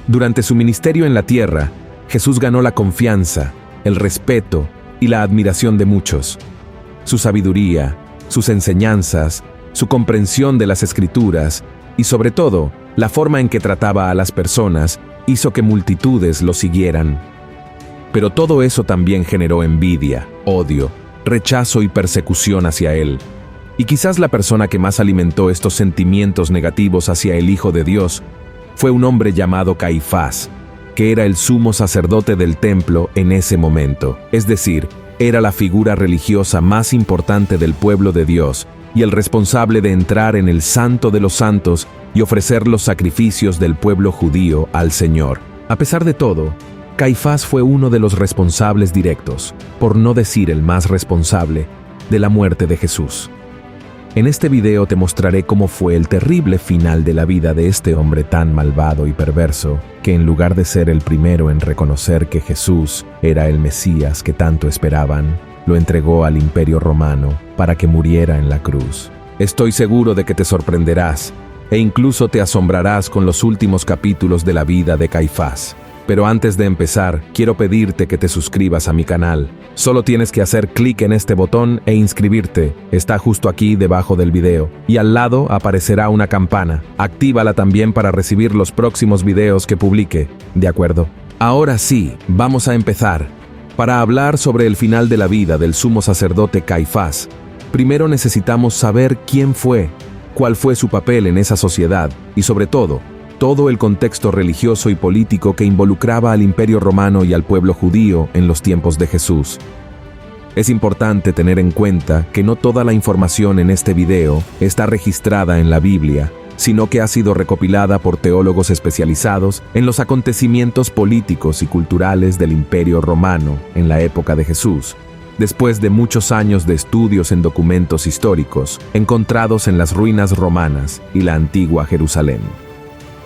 Durante su ministerio en la tierra, Jesús ganó la confianza, el respeto y la admiración de muchos. Su sabiduría, sus enseñanzas, su comprensión de las Escrituras y sobre todo, la forma en que trataba a las personas hizo que multitudes lo siguieran. Pero todo eso también generó envidia, odio, rechazo y persecución hacia él. Y quizás la persona que más alimentó estos sentimientos negativos hacia el Hijo de Dios fue un hombre llamado Caifás, que era el sumo sacerdote del templo en ese momento. Es decir, era la figura religiosa más importante del pueblo de Dios y el responsable de entrar en el Santo de los Santos y ofrecer los sacrificios del pueblo judío al Señor. A pesar de todo, Caifás fue uno de los responsables directos, por no decir el más responsable, de la muerte de Jesús. En este video te mostraré cómo fue el terrible final de la vida de este hombre tan malvado y perverso, que en lugar de ser el primero en reconocer que Jesús era el Mesías que tanto esperaban, lo entregó al Imperio Romano para que muriera en la cruz. Estoy seguro de que te sorprenderás e incluso te asombrarás con los últimos capítulos de la vida de Caifás. Pero antes de empezar, quiero pedirte que te suscribas a mi canal. Solo tienes que hacer clic en este botón e inscribirte. Está justo aquí debajo del video. Y al lado aparecerá una campana. Actívala también para recibir los próximos videos que publique. ¿De acuerdo? Ahora sí, vamos a empezar. Para hablar sobre el final de la vida del sumo sacerdote Caifás, primero necesitamos saber quién fue, cuál fue su papel en esa sociedad y sobre todo el contexto religioso y político que involucraba al Imperio Romano y al pueblo judío en los tiempos de Jesús. Es importante tener en cuenta que no toda la información en este video está registrada en la Biblia, sino que ha sido recopilada por teólogos especializados en los acontecimientos políticos y culturales del Imperio Romano en la época de Jesús, después de muchos años de estudios en documentos históricos encontrados en las ruinas romanas y la antigua Jerusalén.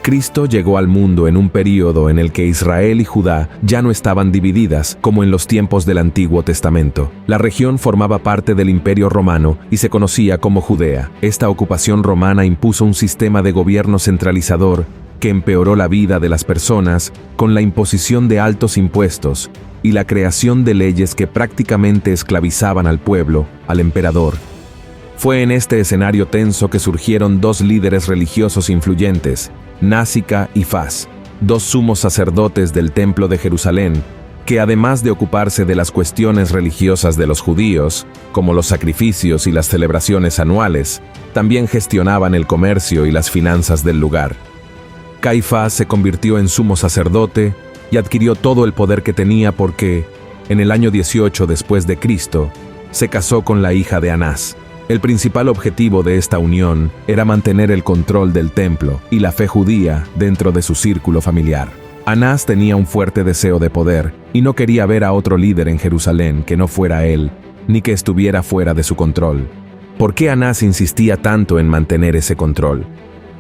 Cristo llegó al mundo en un período en el que Israel y Judá ya no estaban divididas como en los tiempos del Antiguo Testamento. La región formaba parte del Imperio Romano y se conocía como Judea. Esta ocupación romana impuso un sistema de gobierno centralizador que empeoró la vida de las personas con la imposición de altos impuestos y la creación de leyes que prácticamente esclavizaban al pueblo, al emperador. Fue en este escenario tenso que surgieron dos líderes religiosos influyentes, Násica y Faz, dos sumos sacerdotes del Templo de Jerusalén, que además de ocuparse de las cuestiones religiosas de los judíos, como los sacrificios y las celebraciones anuales, también gestionaban el comercio y las finanzas del lugar. Caifás se convirtió en sumo sacerdote y adquirió todo el poder que tenía porque, en el año 18 después de Cristo, se casó con la hija de Anás. El principal objetivo de esta unión era mantener el control del templo y la fe judía dentro de su círculo familiar. Anás tenía un fuerte deseo de poder y no quería ver a otro líder en Jerusalén que no fuera él, ni que estuviera fuera de su control. ¿Por qué Anás insistía tanto en mantener ese control?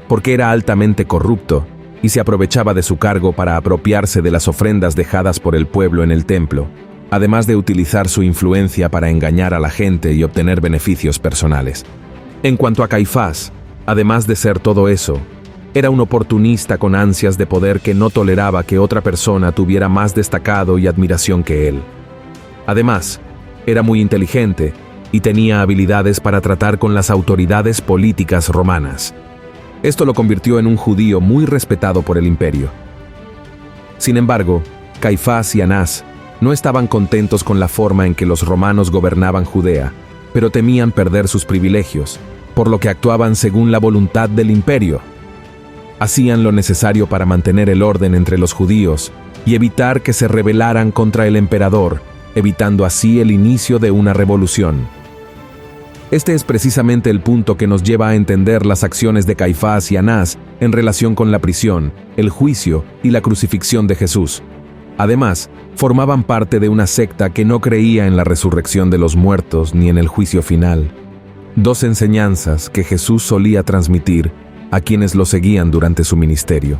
Porque era altamente corrupto y se aprovechaba de su cargo para apropiarse de las ofrendas dejadas por el pueblo en el templo, además de utilizar su influencia para engañar a la gente y obtener beneficios personales. En cuanto a Caifás, además de ser todo eso, era un oportunista con ansias de poder que no toleraba que otra persona tuviera más destacado y admiración que él. Además, era muy inteligente y tenía habilidades para tratar con las autoridades políticas romanas. Esto lo convirtió en un judío muy respetado por el imperio. Sin embargo, Caifás y Anás no estaban contentos con la forma en que los romanos gobernaban Judea, pero temían perder sus privilegios, por lo que actuaban según la voluntad del imperio. Hacían lo necesario para mantener el orden entre los judíos y evitar que se rebelaran contra el emperador, evitando así el inicio de una revolución. Este es precisamente el punto que nos lleva a entender las acciones de Caifás y Anás en relación con la prisión, el juicio y la crucifixión de Jesús. Además, formaban parte de una secta que no creía en la resurrección de los muertos ni en el juicio final. Dos enseñanzas que Jesús solía transmitir a quienes lo seguían durante su ministerio.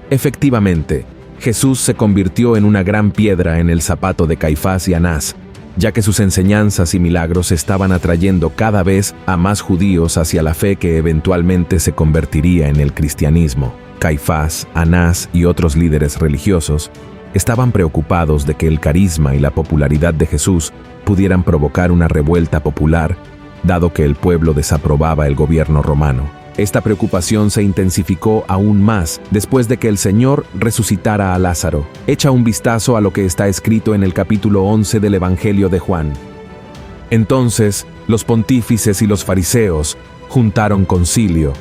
Efectivamente, Jesús se convirtió en una gran piedra en el zapato de Caifás y Anás, ya que sus enseñanzas y milagros estaban atrayendo cada vez a más judíos hacia la fe que eventualmente se convertiría en el cristianismo. Caifás, Anás y otros líderes religiosos estaban preocupados de que el carisma y la popularidad de Jesús pudieran provocar una revuelta popular, dado que el pueblo desaprobaba el gobierno romano. Esta preocupación se intensificó aún más después de que el Señor resucitara a Lázaro. Echa un vistazo a lo que está escrito en el capítulo 11 del Evangelio de Juan. Entonces, los pontífices y los fariseos juntaron concilio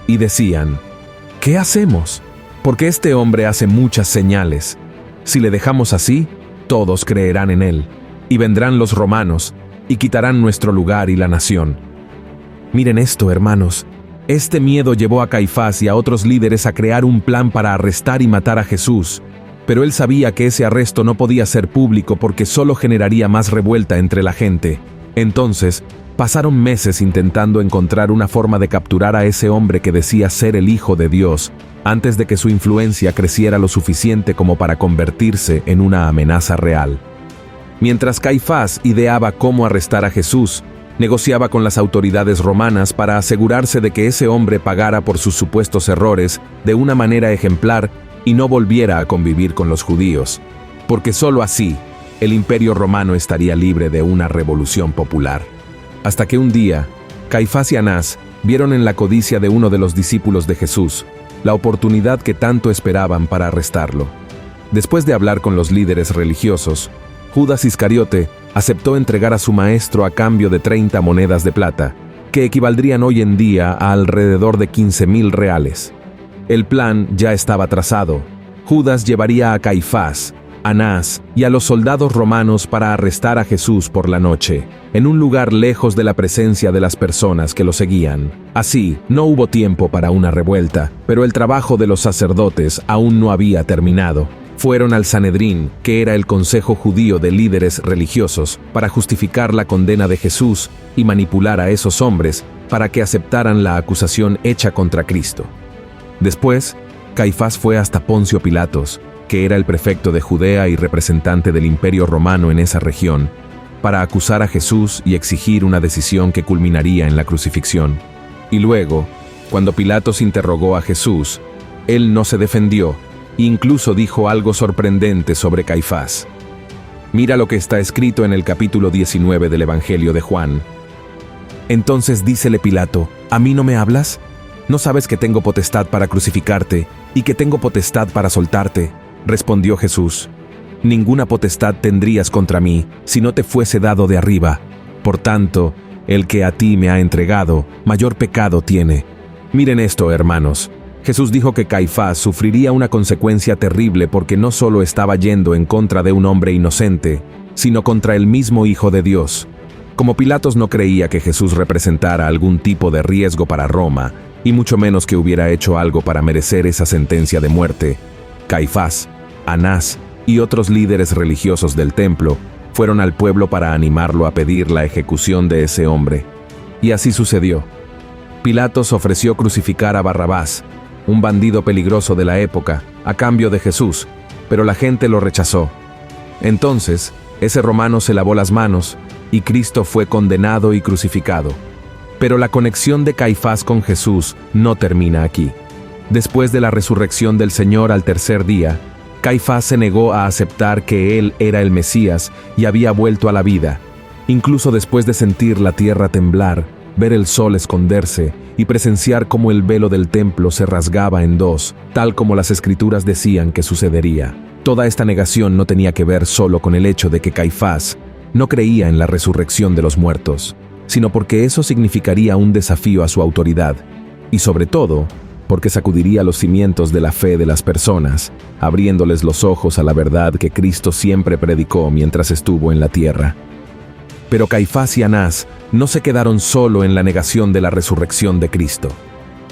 y decían: ¿qué hacemos? Porque este hombre hace muchas señales. Si le dejamos así, todos creerán en él, y vendrán los romanos, y quitarán nuestro lugar y la nación. Miren esto, hermanos. Este miedo llevó a Caifás y a otros líderes a crear un plan para arrestar y matar a Jesús, pero él sabía que ese arresto no podía ser público porque solo generaría más revuelta entre la gente. Entonces, pasaron meses intentando encontrar una forma de capturar a ese hombre que decía ser el Hijo de Dios, antes de que su influencia creciera lo suficiente como para convertirse en una amenaza real. Mientras Caifás ideaba cómo arrestar a Jesús, negociaba con las autoridades romanas para asegurarse de que ese hombre pagara por sus supuestos errores de una manera ejemplar y no volviera a convivir con los judíos, porque sólo así el imperio romano estaría libre de una revolución popular. Hasta que un día, Caifás y Anás vieron en la codicia de uno de los discípulos de Jesús la oportunidad que tanto esperaban para arrestarlo. Después de hablar con los líderes religiosos, Judas Iscariote aceptó entregar a su maestro a cambio de 30 monedas de plata, que equivaldrían hoy en día a alrededor de 15,000 reales. El plan ya estaba trazado. Judas llevaría a Caifás, Anás y a los soldados romanos para arrestar a Jesús por la noche, en un lugar lejos de la presencia de las personas que lo seguían. Así, no hubo tiempo para una revuelta, pero el trabajo de los sacerdotes aún no había terminado. Fueron al Sanedrín, que era el consejo judío de líderes religiosos, para justificar la condena de Jesús y manipular a esos hombres para que aceptaran la acusación hecha contra Cristo. Después, Caifás fue hasta Poncio Pilatos, que era el prefecto de Judea y representante del Imperio Romano en esa región, para acusar a Jesús y exigir una decisión que culminaría en la crucifixión. Y luego, cuando Pilatos interrogó a Jesús, él no se defendió, incluso dijo algo sorprendente sobre Caifás. Mira lo que está escrito en el capítulo 19 del Evangelio de Juan. Entonces dícele Pilato: ¿a mí no me hablas? ¿No sabes que tengo potestad para crucificarte y que tengo potestad para soltarte? Respondió Jesús: ninguna potestad tendrías contra mí si no te fuese dado de arriba. Por tanto, el que a ti me ha entregado, mayor pecado tiene. Miren esto, hermanos. Jesús dijo que Caifás sufriría una consecuencia terrible porque no solo estaba yendo en contra de un hombre inocente, sino contra el mismo Hijo de Dios. Como Pilatos no creía que Jesús representara algún tipo de riesgo para Roma, y mucho menos que hubiera hecho algo para merecer esa sentencia de muerte, Caifás, Anás y otros líderes religiosos del templo fueron al pueblo para animarlo a pedir la ejecución de ese hombre. Y así sucedió. Pilatos ofreció crucificar a Barrabás, un bandido peligroso de la época, a cambio de Jesús, pero la gente lo rechazó. Entonces, ese romano se lavó las manos y Cristo fue condenado y crucificado. Pero la conexión de Caifás con Jesús no termina aquí. Después de la resurrección del Señor al tercer día, Caifás se negó a aceptar que él era el Mesías y había vuelto a la vida. Incluso después de sentir la tierra temblar, ver el sol esconderse y presenciar cómo el velo del templo se rasgaba en dos, tal como las escrituras decían que sucedería. Toda esta negación no tenía que ver solo con el hecho de que Caifás no creía en la resurrección de los muertos, sino porque eso significaría un desafío a su autoridad, y sobre todo, porque sacudiría los cimientos de la fe de las personas, abriéndoles los ojos a la verdad que Cristo siempre predicó mientras estuvo en la tierra. Pero Caifás y Anás no se quedaron solo en la negación de la resurrección de Cristo.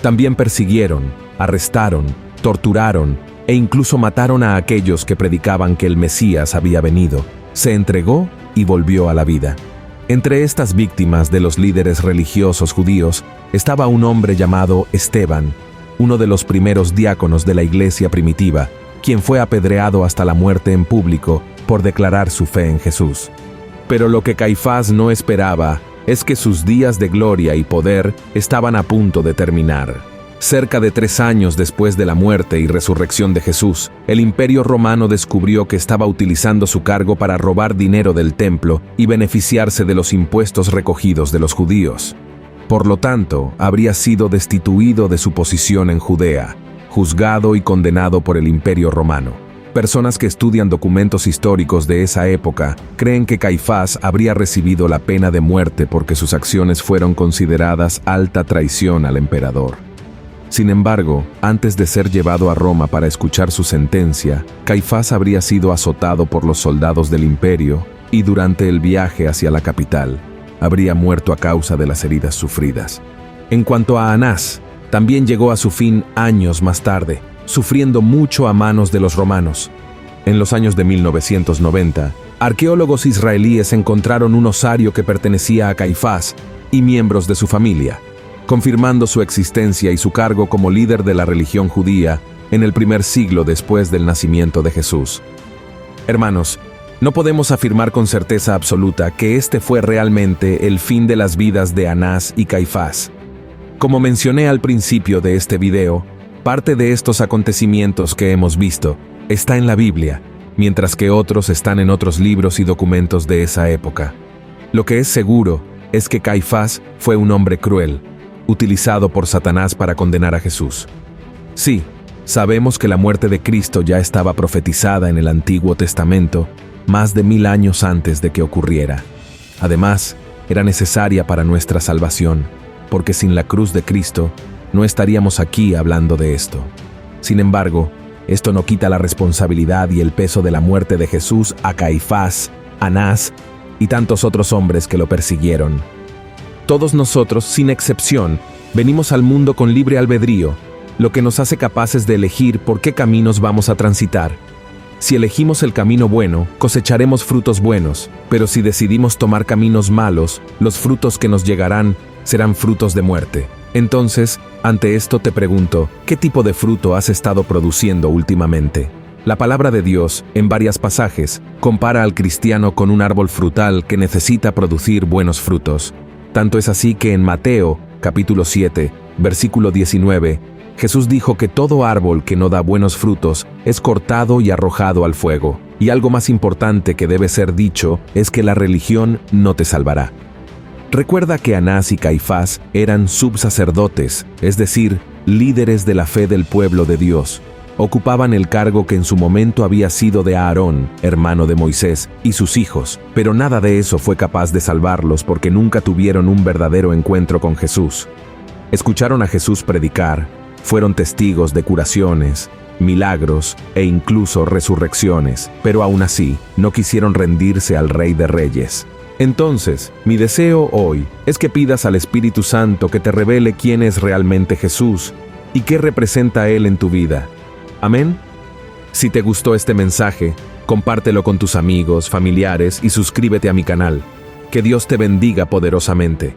También persiguieron, arrestaron, torturaron e incluso mataron a aquellos que predicaban que el Mesías había venido, se entregó y volvió a la vida. Entre estas víctimas de los líderes religiosos judíos estaba un hombre llamado Esteban, uno de los primeros diáconos de la iglesia primitiva, quien fue apedreado hasta la muerte en público por declarar su fe en Jesús. Pero lo que Caifás no esperaba es que sus días de gloria y poder estaban a punto de terminar. Cerca de 3 años después de la muerte y resurrección de Jesús, el Imperio Romano descubrió que estaba utilizando su cargo para robar dinero del templo y beneficiarse de los impuestos recogidos de los judíos. Por lo tanto, habría sido destituido de su posición en Judea, juzgado y condenado por el Imperio Romano. Personas que estudian documentos históricos de esa época creen que Caifás habría recibido la pena de muerte porque sus acciones fueron consideradas alta traición al emperador. Sin embargo, antes de ser llevado a Roma para escuchar su sentencia, Caifás habría sido azotado por los soldados del imperio y durante el viaje hacia la capital, habría muerto a causa de las heridas sufridas. En cuanto a Anás, también llegó a su fin años más tarde, sufriendo mucho a manos de los romanos. En los años de 1990, arqueólogos israelíes encontraron un osario que pertenecía a Caifás y miembros de su familia, confirmando su existencia y su cargo como líder de la religión judía en el primer siglo después del nacimiento de Jesús. Hermanos, no podemos afirmar con certeza absoluta que este fue realmente el fin de las vidas de Anás y Caifás. Como mencioné al principio de este video, parte de estos acontecimientos que hemos visto está en la Biblia, mientras que otros están en otros libros y documentos de esa época. Lo que es seguro es que Caifás fue un hombre cruel, utilizado por Satanás para condenar a Jesús. Sí, sabemos que la muerte de Cristo ya estaba profetizada en el Antiguo Testamento más de 1000 años antes de que ocurriera. Además, era necesaria para nuestra salvación, porque sin la cruz de Cristo, no estaríamos aquí hablando de esto. Sin embargo, esto no quita la responsabilidad y el peso de la muerte de Jesús a Caifás, Anás y tantos otros hombres que lo persiguieron. Todos nosotros, sin excepción, venimos al mundo con libre albedrío, lo que nos hace capaces de elegir por qué caminos vamos a transitar. Si elegimos el camino bueno, cosecharemos frutos buenos, pero si decidimos tomar caminos malos, los frutos que nos llegarán serán frutos de muerte. Entonces, ante esto te pregunto, ¿qué tipo de fruto has estado produciendo últimamente? La palabra de Dios, en varios pasajes, compara al cristiano con un árbol frutal que necesita producir buenos frutos. Tanto es así que en Mateo, capítulo 7, versículo 19, Jesús dijo que todo árbol que no da buenos frutos es cortado y arrojado al fuego. Y algo más importante que debe ser dicho es que la religión no te salvará. Recuerda que Anás y Caifás eran subsacerdotes, es decir, líderes de la fe del pueblo de Dios. Ocupaban el cargo que en su momento había sido de Aarón, hermano de Moisés, y sus hijos, pero nada de eso fue capaz de salvarlos porque nunca tuvieron un verdadero encuentro con Jesús. Escucharon a Jesús predicar, fueron testigos de curaciones, milagros e incluso resurrecciones, pero aún así no quisieron rendirse al Rey de Reyes. Entonces, mi deseo hoy es que pidas al Espíritu Santo que te revele quién es realmente Jesús y qué representa Él en tu vida. ¿Amén? Si te gustó este mensaje, compártelo con tus amigos, familiares y suscríbete a mi canal. Que Dios te bendiga poderosamente.